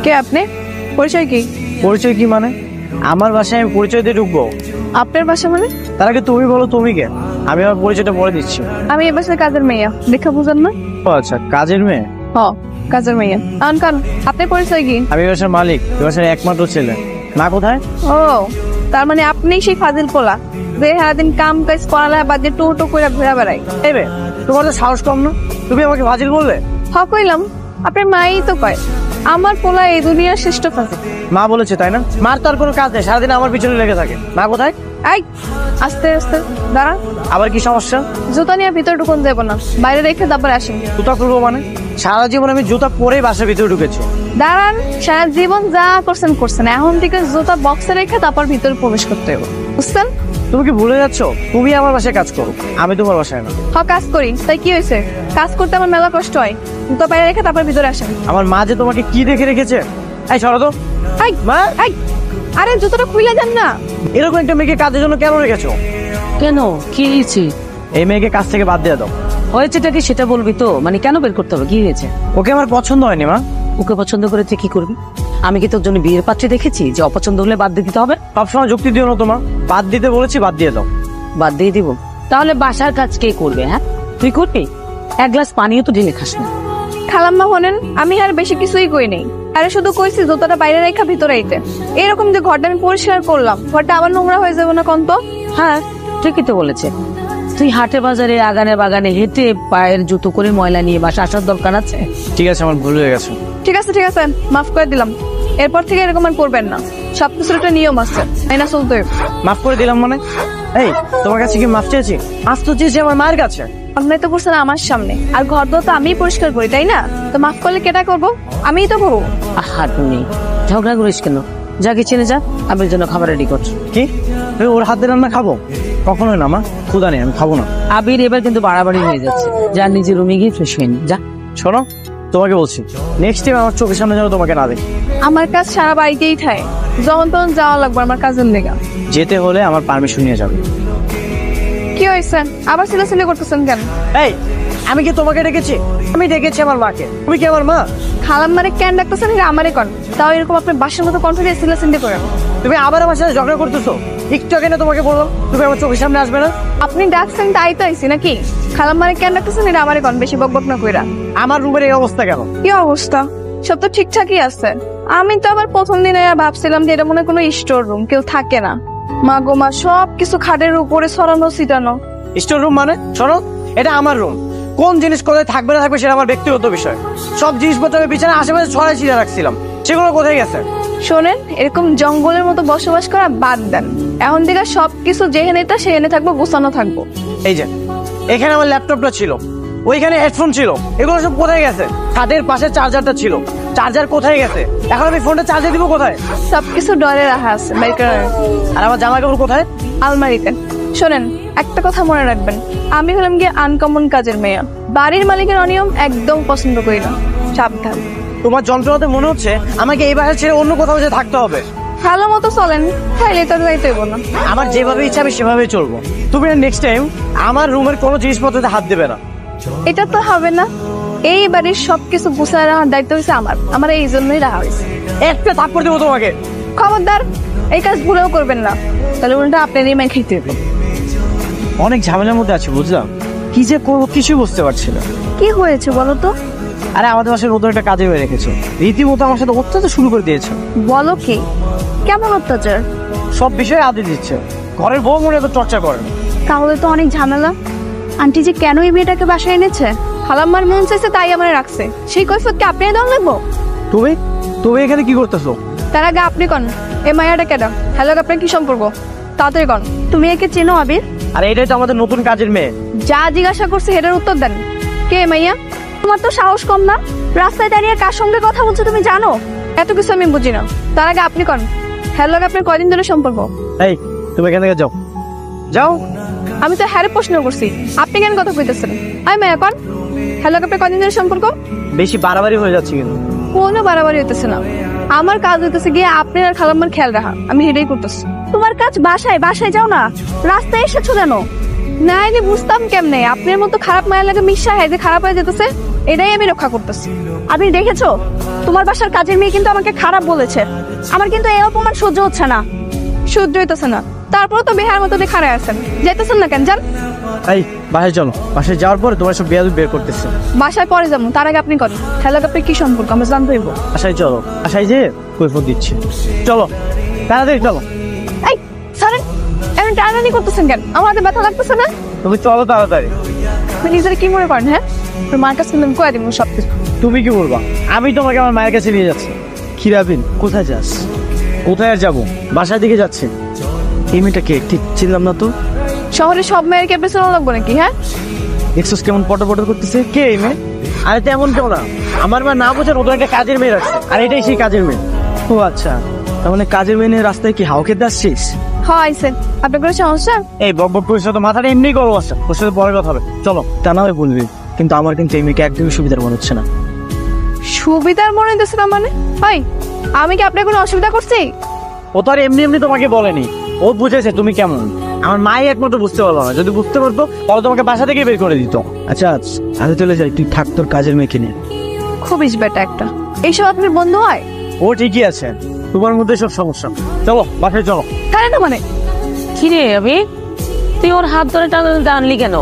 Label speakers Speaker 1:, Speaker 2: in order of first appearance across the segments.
Speaker 1: কে আপনি? পরিচয় কি?
Speaker 2: পরিচয় কি মানে? আমার বাসায় আমি পরিচয় দিয়ে ঢুকবো?
Speaker 1: আপনার বাসা মানে?
Speaker 2: তার আগে তুমি বলো তুমি কে? আমি আমার পরিচয়টা বলে দিচ্ছি।
Speaker 1: আমি এ বাসার কাজের মেয়ে, দেখা বুঝেন না?
Speaker 2: ও আচ্ছা, কাজের মেয়ে?
Speaker 1: হ, কাজের মেয়ে। কান আপনার পরিচয় কি?
Speaker 2: আমি বাসার মালিক, বাসার একমাত্র ছেলে। মা কোথায়?
Speaker 1: ও, তার মানে আপনি সেই ফাজিল পোলা যে সারাদিন কাম কাজ পড়ালেখা বাদ দিয়ে টো করে ঘুরে বেড়াই।
Speaker 2: এবে তোমার তো সাহস কম না, তুমি আমাকে ফাজিল বললে?
Speaker 1: হ কইলাম, আপনার মাই তো কয় আমার পোলা এই দুনিয়ার শ্রেষ্ঠ ফাজিল।
Speaker 2: মা বলেছে তাই না? মার তো আর কোনো কাজ নেই, সারাদিন আমার পিছনে লেগে থাকে। মা কোথায়?
Speaker 1: এই আস্তে আস্তে দাঁড়া।
Speaker 2: আবার কি সমস্যা?
Speaker 1: জুতা নিয়ে ভিতরে ঢুকুন যাবো না, বাইরে রেখে তারপর আসেন।
Speaker 2: জুতা খুলবো মানে? সারা জীবন আমি জুতা পরেই বাসার ভিতরে ঢুকেছি।
Speaker 1: দাঁড়ান, সারা জীবন যা করছেন এখন থেকে জুতা বক্সে রেখে তারপর ভিতরে প্রবেশ করতে হবে, বুঝছেন?
Speaker 2: তুমি কি ভুলে যাচ্ছ? তুমি আমার বাসায় কাজ করো, আমি তোমার বাসায় না।
Speaker 1: কাজ করি, তাই কি হয়েছে? কাজ করতে আমার মেলা কষ্ট হয়। জুতা বাইরে রেখে তারপর ভিতরে আসেন।
Speaker 2: আমার মা যে তোমাকে কি দেখে রেখেছে। এই সরো তো। মা,
Speaker 1: আরে জুতোটা খুলে যান না।
Speaker 2: এরকম একটা মেয়েকে কাজের জন্য কেন রেখেছো?
Speaker 3: কেন, কি হয়েছে?
Speaker 2: এই মেয়েকে কাজ থেকে বাদ দিয়ে দাও।
Speaker 3: হয়েছেটা কি সেটা বলবি তো, মানে কেন বের করতে হবে, কি হয়েছে?
Speaker 2: ওকে আমার পছন্দ হয়নি মা।
Speaker 3: ওকে পছন্দ করে তুই কি করবি? আমি কি তোর জন্য বিয়ের পাত্রী দেখেছি যে অপছন্দ হলে বাদ দিয়ে দিতে হবে?
Speaker 2: সবসময় যুক্তি দিও না তোমা, বাদ দিতে বলেছি বাদ দিয়ে দাও।
Speaker 3: বাদ দিয়ে দিব? তাহলে বাসার কাজ কে করবে? হ্যাঁ তুই করবি? এক গ্লাস পানিও তো ঢেলে খাস না।
Speaker 1: খালাম্মা হনেন, আমি আর বেশি কিছুই কই নেই। আরে শুধু কইছি জুতাটা বাইরে রেখা ভিতরে আইতে। এরকম যে ঘরটা আমি পরিষ্কার করলাম, ঘরটা আবার নোংরা হয়ে যাবে না কন্ত?
Speaker 3: হ্যাঁ ঠিকই তো বলেছে। তুই হাটে বাজারে আগানে বাগানে হেঁটে পায়ের জুতো করে ময়লা নিয়ে বাসা আসার দরকার আছে?
Speaker 2: ঠিক আছে, আমার ভুল হয়ে গেছে।
Speaker 1: ঠিক আছে মাফ করে দিলাম। এরপর থেকে এরকম আর করবেন না। সবকিছুর একটা নিয়ম আছে, তাই না? চলতে হবে।
Speaker 2: মাফ করে দিলাম মানে? এই তোমার কাছে কি মাফ চেয়েছি? মাফ তো চেয়েছি আমার মায়ের কাছে।
Speaker 1: আপনি তো করছেন আমার সামনে, আর ঘর তো আমিই পরিষ্কার করি, তাই না? তো মাফ করলে কেটা করবো? আমিই তো করবো।
Speaker 3: আহা টুনি, ঝগড়া করিস কেন? যা কিচেনে যা, আমি জন্য খাবার রেডি করছি।
Speaker 2: কি তুমি ওর হাতে রান্না খাবো? কখনোই না মা, ক্ষুধা নেই, আমি খাবো না।
Speaker 3: আবির এবার কিন্তু বাড়াবাড়ি হয়ে যাচ্ছে। যা নিজের রুমে গিয়ে ফ্রেশ হয়ে নি, যা।
Speaker 2: শোনো, তোমাকে বলছি নেক্সট টাইম আমার চোখের সামনে যেন তোমাকে না দেখি।
Speaker 1: আমার কাজ সারা বাড়িতেই থাকে, যখন তখন যাওয়া লাগবে আমার কাজের লেগা।
Speaker 2: যেতে হলে আমার পারমিশন নিয়ে যাবে।
Speaker 1: কি হয়েছে? আবার সিলাসিলি করতেছেন কেন?
Speaker 2: এই আমি কি তোমাকে ডেকেছি? আমি ডেকেছি আমার মাকে। তুমি কি আমার মা?
Speaker 1: খালাম্মারে কেন ডাকতেছেন? আমারে কন। তাও এরকম আপনার বাসার মতো কণ্ঠ দিয়ে সিলাসিলি করেন।
Speaker 2: তুমি আবার আমার সাথে ঝগড়া করতেছো। একটু আগে না তোমাকে বললাম তুমি আমার চোখের সামনে আসবে না।
Speaker 1: আপনি ডাকছেন তাই তো আইছি নাকি? খালাম্মারে কেন ডাকতেছেন আমারে কন, বেশি বকবক না কইরা।
Speaker 2: আমার রুমের এই অবস্থা কেন?
Speaker 1: কি অবস্থা? সব তো ঠিকঠাকই আছে। আমি তো আবার প্রথম দিনে ভাবছিলাম যে এটা মনে হয় কোনো স্টোর রুম, কেউ থাকে না। মা গো মা, সবকিছু খাটের উপরে ছড়ানো ছিটানো।
Speaker 2: স্টোর রুম মানে? শোনো, এটা আমার রুম। কোন জিনিস কোথায় থাকবে না থাকবে সেটা আমার ব্যক্তিগত বিষয়। সব জিনিসপত্র আমি বিছানার আশেপাশে ছড়াই ছিঁড়ে রাখছিলাম, সেগুলো কোথায় গেছে?
Speaker 1: শোনেন, এরকম জঙ্গলের মতো বসবাস করা বাদ দেন। এখন থেকে সবকিছু যেখানে তা সেখানে থাকবো, গোছানো থাকবো।
Speaker 2: এই যে এখানে আমার ল্যাপটপটা ছিল, ওইখানে হেডফোন ছিল, এগুলো সব কোথায় গেছে? খাটের পাশে চার্জারটা ছিল, চার্জার কোথায় গেছে? এখন আমি ফোনটা চার্জে দিব কোথায়?
Speaker 1: সবকিছু ডরে রাখা আছে, বের করে রাখেন।
Speaker 2: আর আমার জামা কাপড় কোথায়?
Speaker 1: আলমারিতে। শোনেন, একটা কথা মনে রাখবেন, আমি হলাম গিয়ে আনকমন কাজের মেয়ে। বাড়ির মালিকের অনিয়ম একদম পছন্দ করি না, সাবধান।
Speaker 2: তোমার যন্ত্রণাতে মনে হচ্ছে আমাকে এই বাসা ছেড়ে অন্য কোথাও যে থাকতে হবে।
Speaker 1: ভালো মতো চলেন, খাইলে তো যাইতে হইব না।
Speaker 2: আমার যেভাবে ইচ্ছা আমি সেভাবেই চলবো। তুমি নেক্সট টাইম আমার রুমের কোনো জিনিসপত্রতে হাত দেবে না।
Speaker 1: এটা তো হবে না। এই বাড়ির সবকিছু গুছায় রাখার দায়িত্ব হয়েছে আমার এই জন্যই রাখা হয়েছে।
Speaker 2: একটা থাপ্পড় দেবো তোমাকে।
Speaker 1: খবরদার, এই কাজ ভুলেও করবেন না, তাহলে উল্টা আপনারই মাই খাইতে হবে।
Speaker 2: অনেক ঝামেলার মধ্যে আছি বুঝলাম, কি যে করবো কিছুই বুঝতে পারছি না।
Speaker 1: কি হয়েছে বলো তো?
Speaker 2: আরে আমাদের বাসায় নতুন একটা কাজে হয়ে রেখেছো, রীতিমতো আমার সাথে অত্যাচার শুরু করে দিয়েছে।
Speaker 1: বলো কি? কেমন অত্যাচার?
Speaker 2: সব বিষয়ে আদি দিচ্ছে, ঘরের বউ মনে এত চর্চা করে।
Speaker 1: তাহলে তো অনেক ঝামেলা। আন্টি যে কেন এই মেয়েটাকে বাসায় এনেছে, খালাম্মার মন চাইছে তাই আমার রাখছে, সেই কৈফিয়ত কি আপনি দেওয়া লাগবো?
Speaker 2: তুমি তুমি এখানে কি করতেছো?
Speaker 1: তার আগে আপনি কন, এই মায়াটা কেডা? হ্যালো, আপনার কি সম্পর্ক? তাড়াতাড়ি কন। তুমি একে চেনো আবির?
Speaker 2: আর এটাই তো আমাদের নতুন কাজের মেয়ে।
Speaker 1: যা জিজ্ঞাসা করছে এটার উত্তর দেন। কে মাইয়া? তোমার তো সাহস কম না, রাস্তায় দাঁড়িয়ে কার সঙ্গে কথা বলছো তুমি জানো? এত কিছু আমি বুঝি না। তার আগে আপনি কন, হ্যালো, আপনার কয়দিন ধরে সম্পর্ক?
Speaker 2: এই তুমি এখান থেকে যাও যাও।
Speaker 1: আমি তো হ্যারে প্রশ্ন করছি, আপনি কেন কথা কইতেছেন? আই মায়া কন, হ্যালো, আপনার কয়দিন ধরে সম্পর্ক?
Speaker 2: বেশি বাড়াবাড়ি হয়ে যাচ্ছে কিন্তু।
Speaker 1: কোনো বাড়াবাড়ি হইতেছে না, আমার কাজ হইতেছে গিয়ে আপনার আর খালাম্মার খেয়াল রাখা, আমি সেটাই করতেছি। তোমার কাজ বাসায় যাও না, রাস্তায় এসেছো জানো না? আমি বুঝতাম কেমনে আপনার মতো খারাপ মায়ের লাগে মিশা হয় যে খারাপ হয়ে যেতেছে, এটাই আমি রক্ষা করতেছি। আপনি দেখেছো তোমার বাসার কাজের মেয়ে কিন্তু আমাকে খারাপ বলেছে। আমার কিন্তু এই অপমান সহ্য হচ্ছে না। সহ্য হইতেছে না, তারপরে তো বেহার মতো দিয়ে খাড়ায় আছেন, যাইতেছেন না কেন? যান
Speaker 2: এই বাসায় চলো, বাসায় যাওয়ার পরে তোমার সব বেয়াদবি বের করতেছে।
Speaker 1: বাসায় পরে যাবো, তার আগে আপনি করেন। হ্যালো, আপনার কি সম্পর্ক আমরা জানতে হইব।
Speaker 2: বাসায় চলো, বাসায় যে কৈফত দিচ্ছি। চলো তাড়াতাড়ি চলো।
Speaker 1: এই সারেন, এমন টানাটানি করতেছেন কেন? আমার হাতে ব্যথা লাগতেছে না?
Speaker 2: তুমি চলো তাড়াতাড়ি।
Speaker 1: আপনি নিজেরা কি মনে করেন? হ্যাঁ, আপনার মার কাছে আমি কয়ে দিব সব কিছু।
Speaker 2: তুমি কি বলবা? আমি তোমাকে আমার মায়ের কাছে নিয়ে যাচ্ছি। খিরাবিন, কোথায় যাস? কোথায় আর যাবো? বাসার দিকে যাচ্ছে। এই মেয়েটা কে? ঠিক চিনলাম না তো।
Speaker 1: শহরে সব মেয়ের কে পেছনে লাগবো নাকি? হ্যাঁ,
Speaker 2: দেখছিস কেমন পটো পটো করতেছে? কে এই মেয়ে? আরে তেমন কেউ না, আমার মা না বোঝার ওদের একটা কাজের মেয়ে আছে, আর এটাই সেই কাজের মেয়ে। ও আচ্ছা, তার মানে কাজের মেয়ে নিয়ে রাস্তায় কি হাও খেতে আসছিস?
Speaker 1: হ্যাঁ আইসেন। আপনার কোনো সমস্যা?
Speaker 2: এই বকবক করিস না তো, মাথাটা এমনি গরম আছে। ওর সাথে পরে কথা হবে, চলো। তা না হয় বলবি, কিন্তু আমার কিন্তু এই মেয়েকে একদমই সুবিধার মনে হচ্ছে না।
Speaker 1: সুবিধার মনে হইতেছে না মানে? ভাই, আমি কি আপনার কোনো অসুবিধা করছি?
Speaker 2: ও তো আর এমনি এমনি তোমাকে বলেনি, ও বুঝেছে তুমি কেমন। আমার মাই একমাত্র বুঝতে পারলো না, যদি বুঝতে পারতো তাহলে তোমাকে বাসা থেকে বের করে দিত। আচ্ছা আচ্ছা চলে যাই, তুই থাক তোর কাজের মেয়েকে নিয়ে।
Speaker 1: খুব বেটা একটা, এইসব আপনার বন্ধু হয়?
Speaker 2: ও ঠিকই আছে, তোমার মধ্যে সব সমস্যা। চলো বাসায় চলো।
Speaker 1: তাই না মানে?
Speaker 3: কি রে আমি, তুই ওর হাত ধরে টানলি কেন?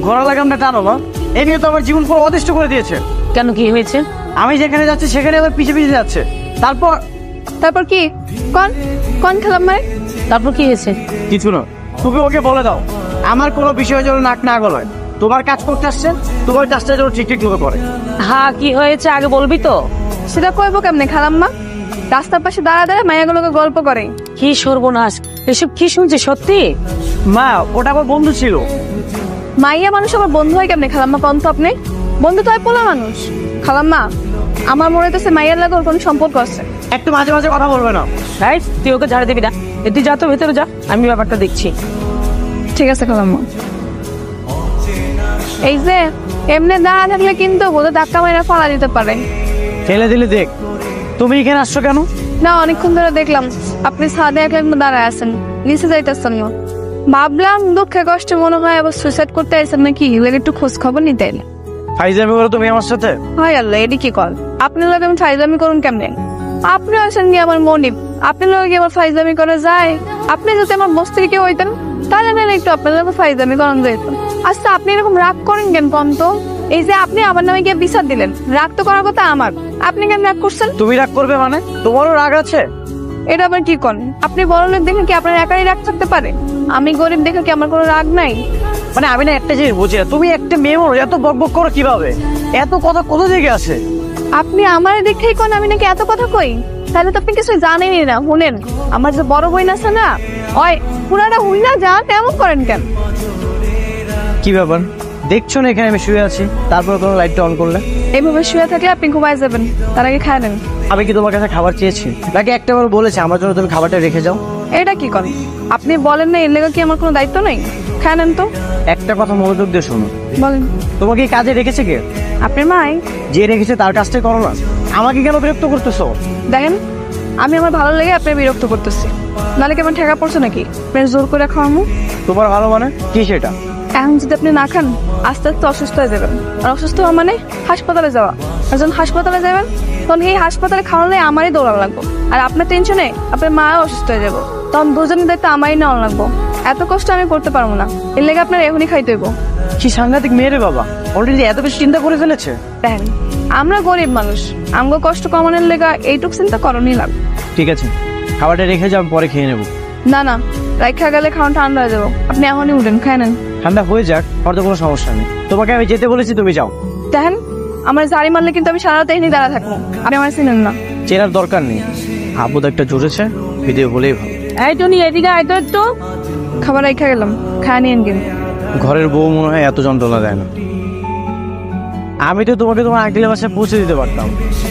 Speaker 2: গলা লাগামটা টানো না, এই নিয়ে তো আমার জীবন পুরো অতিষ্ঠ করে দিয়েছে।
Speaker 3: কেন, কি হয়েছে?
Speaker 2: আমি যেখানে যাচ্ছি সেখানে আবার পিছে পিছে যাচ্ছে। তারপর
Speaker 1: তারপর কি? কোন কোন খেলাম মানে?
Speaker 3: তারপর কি হয়েছে?
Speaker 2: কিছু না, তুমি ওকে বলে দাও আমার কোনো বিষয়ের জন্য নাক না গলায়। তোমার কাজ করতে আসছে, তোমার কাজটা যেন ঠিক ঠিক মতো করে।
Speaker 3: হ্যাঁ, কি হয়েছে আগে বলবি তো?
Speaker 1: সেটা কইবো কেমনে খালাম্মা? রাস্তার পাশে দাঁড়া মায়াগুলোকে গল্প করে।
Speaker 3: কি সর্বনাশ, এসব কি শুনছি সত্যি?
Speaker 2: মা, ওটা আমার বন্ধু ছিল।
Speaker 1: মাইয়া মানুষ আবার বন্ধু হয় কেমনে খালাম্মা? কোন তো আপনি বন্ধু তো হয় পোলা মানুষ। খালাম্মা, আমার মনে হইতেছে মাইয়ার লাগে ওর কোনো সম্পর্ক আছে।
Speaker 2: একটু মাঝে মাঝে কথা বলবে না।
Speaker 3: তাই তুই ওকে ঝাড়ে দিবি না? তুই যা তো ভেতরে যা, আমি ব্যাপারটা দেখছি।
Speaker 1: ঠিক আছে খালাম্মা। এই যে এমনি দাঁড়া থাকলে কিন্তু বোধ ধাক্কা মাইরা ফালা দিতে পারে।
Speaker 2: ফেলে দিলে দেখ। তুমি এখানে আসছো কেন?
Speaker 1: না, অনেকক্ষণ ধরে দেখলাম আপনি ছাদে একলা দাঁড়ায় আছেন, নিচে যাইতেছেন না। ভাবলাম দুঃখে কষ্টে মনে হয় আবার সুইসাইড করতে আইছেন নাকি, এগুলো একটু খোঁজ খবর নিতে এলে।
Speaker 2: ফাইজামি করো তুমি আমার সাথে?
Speaker 1: হাই আল্লাহ, এটি কি কল? আপনার লোক আমি ফাইজামি করুন কেমনে? আপনি আছেন কি আমার মনিব, আপনার লোক কি আমার ফাইজামি করা যায়? আপনি যদি আমার বস্তির কেউ হইতেন তাহলে না একটু আপনার লোক ফাইজামি করান যেত। আচ্ছা, আপনি এরকম রাগ করেন কেন কম তো? এই যে আপনি আমার নামে গিয়ে বিচার দিলেন, রাগ তো করার কথা আমার, আপনি কেন রাগ করছেন?
Speaker 2: তুমি রাগ করবে মানে? তোমারও রাগ আছে?
Speaker 1: এটা আবার কি করেন? আপনি বড় লোক দেখে কি আপনার একাই রাগ থাকতে পারে? আমি গরিব দেখে কি আমার কোনো রাগ নাই?
Speaker 2: মানে আমি না একটা জিনিস বুঝি না, তুমি একটা মেয়ে মানুষ এত বকবক করো কিভাবে? এত কথা কোথা থেকে আসে?
Speaker 1: আপনি আমার দেখেই কোন আমি নাকি এত কথা কই? তাহলে তো আপনি কিছু জানেনই না। শুনেন, আমার যে বড় বোন আছে না, ওই পুরাটা হুই না যান এমন করেন কেন?
Speaker 2: কি ব্যাপার? দেখছো না এখানে আমি শুয়ে আছি, তারপর কোনো লাইটটা অন করলে?
Speaker 1: এইভাবে শুয়ে থাকলে আপনি ঘুমায় যাবেন, তার আগে খায় নেন।
Speaker 2: আমি কি তোমার কাছে খাবার চেয়েছি নাকি একটা বার বলেছি আমার জন্য তুমি খাবারটা রেখে যাও?
Speaker 1: এটা কি করেন? আপনি বলেন না এর লেগে কি আমার কোনো দায়িত্ব নেই? খায় নেন তো।
Speaker 2: একটা কথা মনোযোগ দিয়ে শোনো,
Speaker 1: বলেন।
Speaker 2: তোমাকে এই কাজে রেখেছে কে?
Speaker 1: আপনার মাই।
Speaker 2: যে রেখেছে তার কাজটাই করো না, আমাকে কেন বিরক্ত করতেছো?
Speaker 1: দেখেন, আমি আমার ভালো লেগে আপনার বিরক্ত করতেছি, নাহলে কি আমার ঠেকা পড়ছে নাকি আপনার জোর করে খাওয়ামু?
Speaker 2: তোমার ভালো মানে কি সেটা?
Speaker 1: এখন যদি আপনি না খান আস্তে আস্তে অসুস্থ হয়ে যাবেন, আর অসুস্থ হওয়া মানে হাসপাতালে যাওয়া। আর যখন হাসপাতালে যাবেন তখন এই হাসপাতালে খাওয়ালে আমারই দৌড়ানো লাগবো, আর আপনার টেনশনে আপনার মাও অসুস্থ হয়ে যাবো, তখন দুজনের দায়িত্ব আমারই নেওয়া লাগবো। এত কষ্ট আমি করতে পারবো না, এর লেগে আপনার এখনই খাইতে হইব।
Speaker 2: কি সাংঘাতিক মেয়ে রে বাবা, অলরেডি এত বেশি চিন্তা করে ফেলেছে।
Speaker 1: দেখেন, আমরা গরিব মানুষ, আমগো কষ্ট কমানোর লেগা এইটুক চিন্তা করণই লাগবে।
Speaker 2: ঠিক আছে, খাবারটা রেখে যাও, পরে খেয়ে নেবো।
Speaker 1: না না, রাইখা গেলে খাওয়া ঠান্ডা হয়ে যাবো, আপনি এখনই উঠেন, খায় নেন।
Speaker 2: ঠান্ডা হয়ে যাক, আর তো কোনো সমস্যা নেই। তোমাকে আমি যেতে বলেছি, তুমি যাও।
Speaker 1: দেখেন, আমার জারি মারলে কিন্তু আমি সারা রাত এখানে দাঁড়া থাকবো, আপনি আমার চিনেন না।
Speaker 2: চেনার দরকার নেই, আবুদ একটা জুড়েছে, ভিডিও বলেই ভালো।
Speaker 3: এই টনি, এদিকে আয় তো একটু।
Speaker 1: খাবার রাইখা গেলাম, খায় নিয়েন কিন্তু।
Speaker 2: ঘরের বউ মনে হয় এত যন্ত্রণা দেয় না। আমি তো তোমাকে তোমার আঙ্কেলের বাসায় পৌঁছে দিতে পারতাম।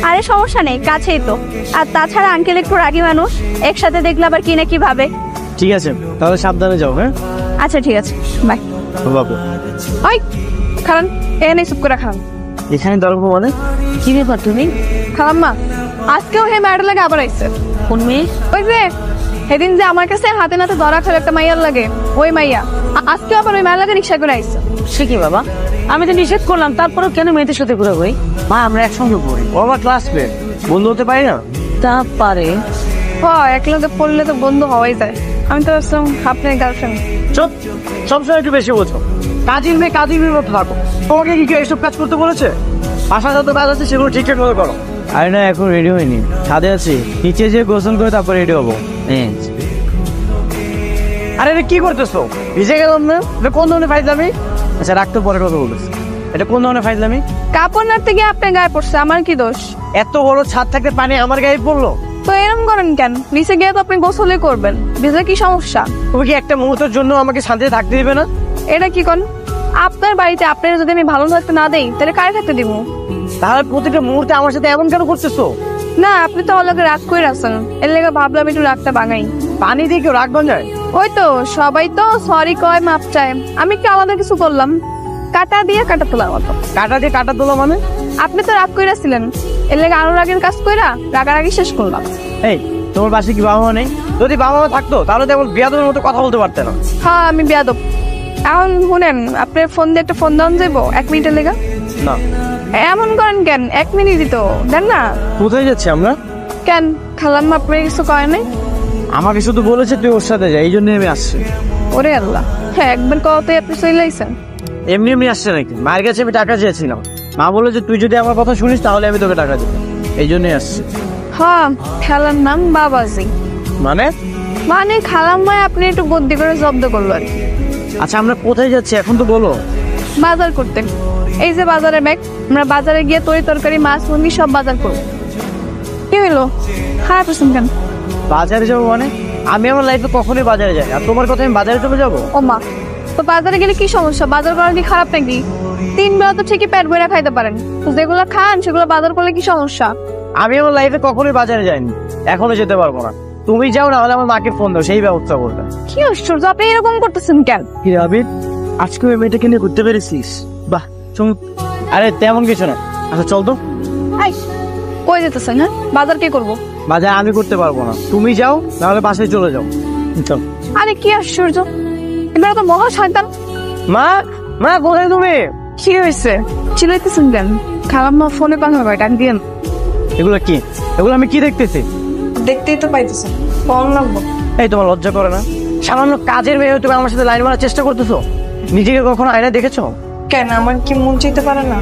Speaker 4: আরে সমস্যা নেই, কাছেই তো। আর তাছাড়া আঙ্কেল একটু রাগী মানুষ, একসাথে দেখলে আবার কি না কি ভাবে।
Speaker 2: ঠিক আছে, তাহলে সাবধানে যাও। হ্যাঁ,
Speaker 4: আচ্ছা ঠিক আছে, বাই।
Speaker 2: বাবু
Speaker 1: ওই খালান, এনে চুপ করে খান।
Speaker 2: এখানে দরকার মানে?
Speaker 3: কি ব্যাপার তুমি?
Speaker 1: খালাম্মা, আজকেও হে মায়ের লাগে আবার আইসে।
Speaker 3: কোন মেয়ে?
Speaker 1: ওই যে সেদিন যে আমার কাছে হাতে নাতে ধরা খেলো একটা মাইয়ার লাগে, ওই মাইয়া আজকে আবার ওই মায়ের লাগে রিক্সা করে আইসে।
Speaker 3: সে কি বাবা? আমি তো নিষেধ করলাম, তারপরেও কেন মেয়েদের সাথে ঘুরে বই?
Speaker 2: মা আমরা একসঙ্গে পড়ি, ও আমার ক্লাসমেট, বন্ধু হতে পারি না?
Speaker 3: তা পারে।
Speaker 1: একলগে পড়লে তো বন্ধু হওয়াই যায়। আমি তো ভাবছিলাম আপনার গার্লফ্রেন্ড।
Speaker 2: চুপ, সবসময় একটু বেশি বোঝো। কাজের মেয়ের মতো থাকো। তোমাকে কি কেউ এইসব কাজ করতে বলেছে? বাসা যত কাজ আছে সেগুলো ঠিকঠাক মতো করো। আরে না, এখন রেডি হয়নি, ছাদে আছি, নিচে যে গোসল করে তারপর রেডি হবো। আরে এটা কি করতেছো? ভিজে গেলাম না? এটা কোন ধরনের ফাইজলামি? আচ্ছা রাখতে পরে কথা বলতেছি। এটা কোন ধরনের ফাইজলামি?
Speaker 1: কাপড় নাড়তে গিয়ে আপনার গায়ে পড়ছে, আমার কি দোষ?
Speaker 2: এত বড় ছাদ থাকতে পানি আমার গায়ে পড়লো?
Speaker 1: তো এরকম করেন কেন? নিচে গিয়ে তো আপনি গোসলে করবেন, ভিজে কি সমস্যা?
Speaker 2: তুমি কি একটা মুহূর্তের জন্য আমাকে শান্তিতে থাকতে দিবে না?
Speaker 1: এটা কি কোন? আপনার বাড়িতে আপনার যদি আমি ভালো থাকতে না দেই তাহলে কার থাকতে দিব?
Speaker 2: তাহলে প্রতিটা মুহূর্তে আমার সাথে এমন কেন করতেছো?
Speaker 1: না, আপনি তো অলগে রাগ করে আছেন, এর লেগে ভাবলাম একটু রাগটা ভাঙাই।
Speaker 2: পানি দিয়ে কেউ রাগ ভাঙায়?
Speaker 1: ওই তো সবাই তো সরি কয়, মাপ চায়, আমি কি আলাদা কিছু করলাম? কাটা দিয়ে কাটা তোলার মতো।
Speaker 2: কাটা দিয়ে কাটা তোলা মানে?
Speaker 1: আপনি তো রাগ কইরাছিলেন, এর লেগে আরো রাগের কাজ কইরা রাগারাগি শেষ করলাম।
Speaker 2: এই তোমার পাশে কি বাবা মা নেই? যদি বাবা মা থাকতো তাহলে তো এমন বিয়াদবের মতো কথা বলতে পারতে না।
Speaker 1: হ্যাঁ আমি বেয়াদব। এখন শুনেন, আপনার ফোন দিয়ে একটা ফোন দেন যাইবো 1 মিনিটের লেগে?
Speaker 2: না।
Speaker 1: এমন করেন কেন? 1 মিনিটই তো দেন না।
Speaker 2: কোথায় যাচ্ছি আমরা?
Speaker 1: কেন খালাম্মা আপনার কিছু কয় নাই?
Speaker 2: আমাকে শুধু বলেছে তুই ওর সাথে যা, এই জন্য আমি আসছি।
Speaker 1: ওরে আল্লাহ, হ্যাঁ একবার কওয়াতে আপনি চলে আইছেন।
Speaker 2: এমনি এমনি আসছে নাকি? মায়ের কাছে আমি টাকা চেয়েছিলাম, মা বলে যে তুই যদি আমার কথা শুনিস তাহলে আমি তোকে টাকা দিব, এই জন্যই আসছি।
Speaker 1: হ্যাঁ, খেলার নাম বাবাজি।
Speaker 2: মানে
Speaker 1: খালাম্মায় আপনি একটু বুদ্ধি করে জব্দ করলো আর কি।
Speaker 2: আচ্ছা আমরা কোথায় যাচ্ছি এখন তো বলো।
Speaker 1: বাজার করতে। এই যে বাজারের ব্যাগ, আমরা বাজারে গিয়ে তরি তরকারি মাছ মুরগি সব বাজার করবো। কি হইলো? খারাপ করছেন কেন?
Speaker 2: বাজারে যাবো মানে? আমি আমার লাইফে কখনোই বাজারে যাই, আর তোমার কথা আমি বাজারে চলে যাবো?
Speaker 1: ও মা, তো বাজারে গেলে কি সমস্যা? বাজার করা কি খারাপ নাকি? 3 বেলা তো ঠিকই পেট ভরে খাইতে পারেন, তো যেগুলো খান সেগুলো বাজার করলে কি সমস্যা?
Speaker 2: আমি আমার লাইফে কখনোই বাজারে যাইনি, এখনো যেতে পারবো না। তুমি যাও, না হলে আমার মাকে ফোন দাও, সেই ব্যবস্থা করবে।
Speaker 1: কি আশ্চর্য, আপনি এরকম করতেছেন কেন?
Speaker 2: কি আবির, আজকে ওই মেয়েটাকে নিয়ে ঘুরতে পেরেছিস? বাহ চমৎকার। আরে তেমন কিছু না, আচ্ছা চল তো।
Speaker 1: আই, কই যেতেছেন? হ্যাঁ, বাজার কে করবো?
Speaker 2: বাজার আমি করতে পারবো না, তুমি যাও, নাহলে বাসায় চলে যাও। চল।
Speaker 1: আরে কি আশ্চর্য, এবার তো মহা শয়তান।
Speaker 2: মা, মা কোথায় তুমি?
Speaker 1: কি হয়েছে? চিলাইতেছেন কেন? খালাম্মা ফোনে কথা কয়, ডাক দিয়েন।
Speaker 2: এগুলো কি? এগুলো আমি কি দেখতেছি?
Speaker 1: দেখতেই তো পাইতেছেন, ফোন লাগবো।
Speaker 2: এই তোমার লজ্জা করে না? সামান্য কাজের মেয়ে তুমি আমার সাথে লাইন মারার চেষ্টা করতেছো? নিজেকে কখনো আয়নায় দেখেছো?
Speaker 1: কেন, আমার কি মন চাইতে পারে না?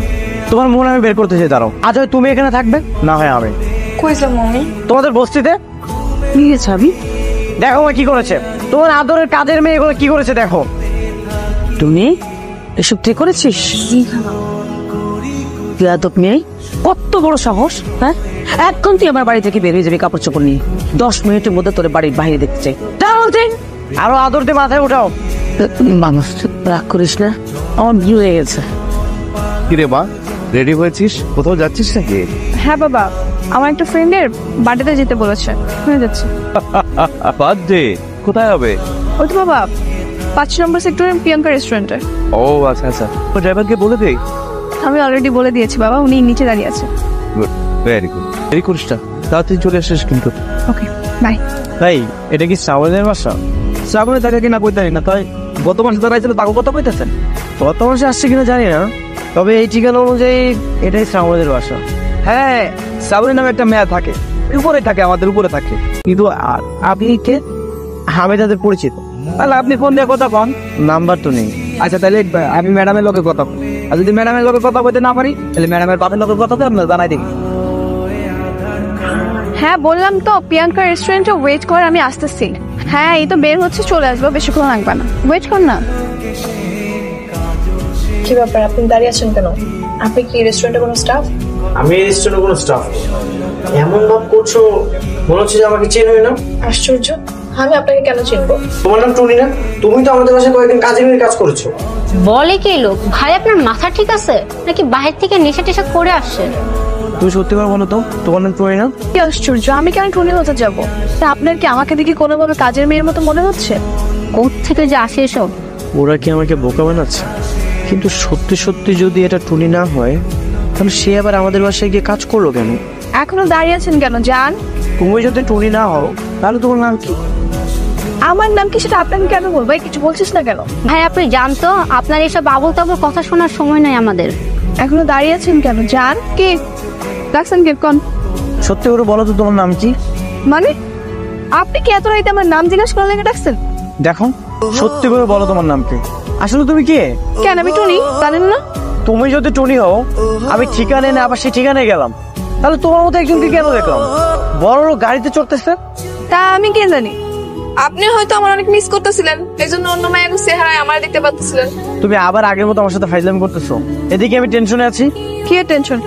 Speaker 2: তোমার মন আমি বের করতে চাই, দাঁড়াও। আজ হয় তুমি এখানে থাকবে, না হয় আমি।
Speaker 1: কইছে মমি?
Speaker 2: তোমাদের বস্তিতে
Speaker 3: নিয়ে যাবি?
Speaker 2: দেখো মা কি করেছে, তোমার আদরের কাজের মেয়ে এগুলো কি করেছে দেখো।
Speaker 3: তুমি এসব ঠিক করেছিস? বেয়াদব মেয়ে, কত বড় সাহস! হ্যাঁ, এখন তুই আমার বাড়ি থেকে বের হয়ে যাবি কাপড় চোপড় নিয়ে। 10 মিনিটের মধ্যে তোর বাড়ির বাইরে দেখতে চাই।
Speaker 2: আরো আদর দিয়ে মাথায় উঠাও।
Speaker 3: মানুষ রাগ করিস না, আমার বিয়ে হয়ে গেছে।
Speaker 5: কিরে মা, রেডি হয়েছিস? কোথাও যাচ্ছিস নাকি?
Speaker 1: হ্যাঁ বাবা, আমার একটা ফ্রেন্ডের বার্থডেতে যেতে বলেছে, হয়ে যাচ্ছে।
Speaker 5: বার্থডে কোথায় হবে?
Speaker 1: ওই তো বাবা 5 নম্বর সেক্টরের প্রিয়াঙ্কা রেস্টুরেন্টে।
Speaker 5: ও আচ্ছা আচ্ছা, তো ড্রাইভারকে বলে দেই।
Speaker 1: আমি অলরেডি বলে দিয়েছি বাবা, উনি নিচে দাঁড়িয়ে আছে।
Speaker 5: Good, very good. দেরি করিস না, তাড়াতাড়ি চলে আসিস কিন্তু।
Speaker 1: Okay bye.
Speaker 2: তাই এটা কি শ্রাবণের বাসা?
Speaker 6: শ্রাবণে তাকে কিনা কইতে না, তাই গত মাসে তারা ছিল তাকে কথা কইতেছেন।
Speaker 2: গত মাসে আসছে কিনা জানি না, তবে এই ঠিকানা অনুযায়ী এটাই শ্রাবণের বাসা।
Speaker 6: হ্যাঁ, শ্রাবণী নামে একটা মেয়ে থাকে, উপরে থাকে, আমাদের উপরে থাকে। কিন্তু আপনি কে?
Speaker 2: আমি তাদের পরিচিত।
Speaker 6: তাহলে আপনি ফোন দিয়ে কথা কন।
Speaker 2: নাম্বার তো নেই।
Speaker 6: আচ্ছা তাহলে আমি ম্যাডামের লোকের কথা কই, আর যদি ম্যাডামের লোকের কথা কইতে না পারি তাহলে ম্যাডামের বাপের লোকের কথা তো আপনার জানাই দিবি।
Speaker 1: হ্যাঁ বললাম তো, প্রিয়াঙ্কা রেস্টুরেন্টে ওয়েট কর, আমি আসতেছি। হ্যাঁ এই তো বের হচ্ছে, চলে আসবো, বেশিক্ষণ লাগবে না, ওয়েট কর না। কি ব্যাপার, আপনি দাঁড়িয়ে আছেন কেন? আপনি কি রেস্টুরেন্টে কোনো স্টাফ?
Speaker 2: আমি রেস্টুরেন্টে কোনো স্টাফ। এমন ভাব করছো মনে হচ্ছে যে আমাকে চেনোই না।
Speaker 1: আশ্চর্য, আমি আপনাকে কেন চিনবো?
Speaker 2: তোমার নাম টুনি না? তুমি তো আমাদের বাসায় কয়েকদিন কাজের মেয়ে কাজ করেছো।
Speaker 7: বলে কি লোক? ভাই আপনার মাথা ঠিক আছে নাকি বাহির থেকে নেশা টেশা করে আসছেন?
Speaker 2: তুমি সত্যি করে বলো তো, তোমার নাম টুনি না?
Speaker 1: কি আশ্চর্য, আমি কেন টুনি হতে যাবো? তা আপনার কি আমাকে দেখে কোনোভাবে কাজের মেয়ের মতো মনে হচ্ছে?
Speaker 7: কোত্থেকে যে আসে এসব?
Speaker 2: ওরা কি আমাকে বোকা বানাচ্ছে? কিন্তু সত্যি সত্যি যদি এটা টুনি না হয় তাহলে সে আবার আমাদের বাসায় গিয়ে কাজ করলো কেন?
Speaker 1: এখনো দাঁড়িয়ে আছেন কেন? যান।
Speaker 2: তুমি যদি টুনি না হও তাহলে তোমার নাম কি?
Speaker 1: আমার নাম কি সেটা আপনাকে কেন বলবো? এই কিছু বলছিস না কেন?
Speaker 7: ভাই আপনি জানতো আপনার এসব আবল তাবল কথা শোনার সময় নাই আমাদের।
Speaker 1: এখনো দাঁড়িয়ে আছেন কেন? জান কে ডাকছেন কে? কোন?
Speaker 2: সত্যি করে বলো তো তোমার নাম কি?
Speaker 1: মানে আপনি কি এত রাইতে আমার নাম জিজ্ঞাসা করার লেগে ডাকছেন?
Speaker 2: দেখো সত্যি করে বলো তোমার নাম কি? আসলে তুমি কে?
Speaker 1: কেন আমি টুনি জানেন না?
Speaker 2: তুমি যদি টুনি হও, আমি ঠিকানে না আবার সেই ঠিকানায় গেলাম, তাহলে তোমার মতো একজনকে কেন দেখলাম বড় গাড়িতে চড়তেছে?
Speaker 1: তা আমি কে জানি? আপনি হয়তো আমার অনেক মিস করতেছিলেন, এই জন্য অন্য মায়ের চেহারায় আমার দেখতে পাচ্ছিলেন।
Speaker 2: তুমি আবার আগের মতো আমার সাথে ফাইজলামি করতেছো। এদিকে আমি টেনশনে আছি।
Speaker 1: কি টেনশন?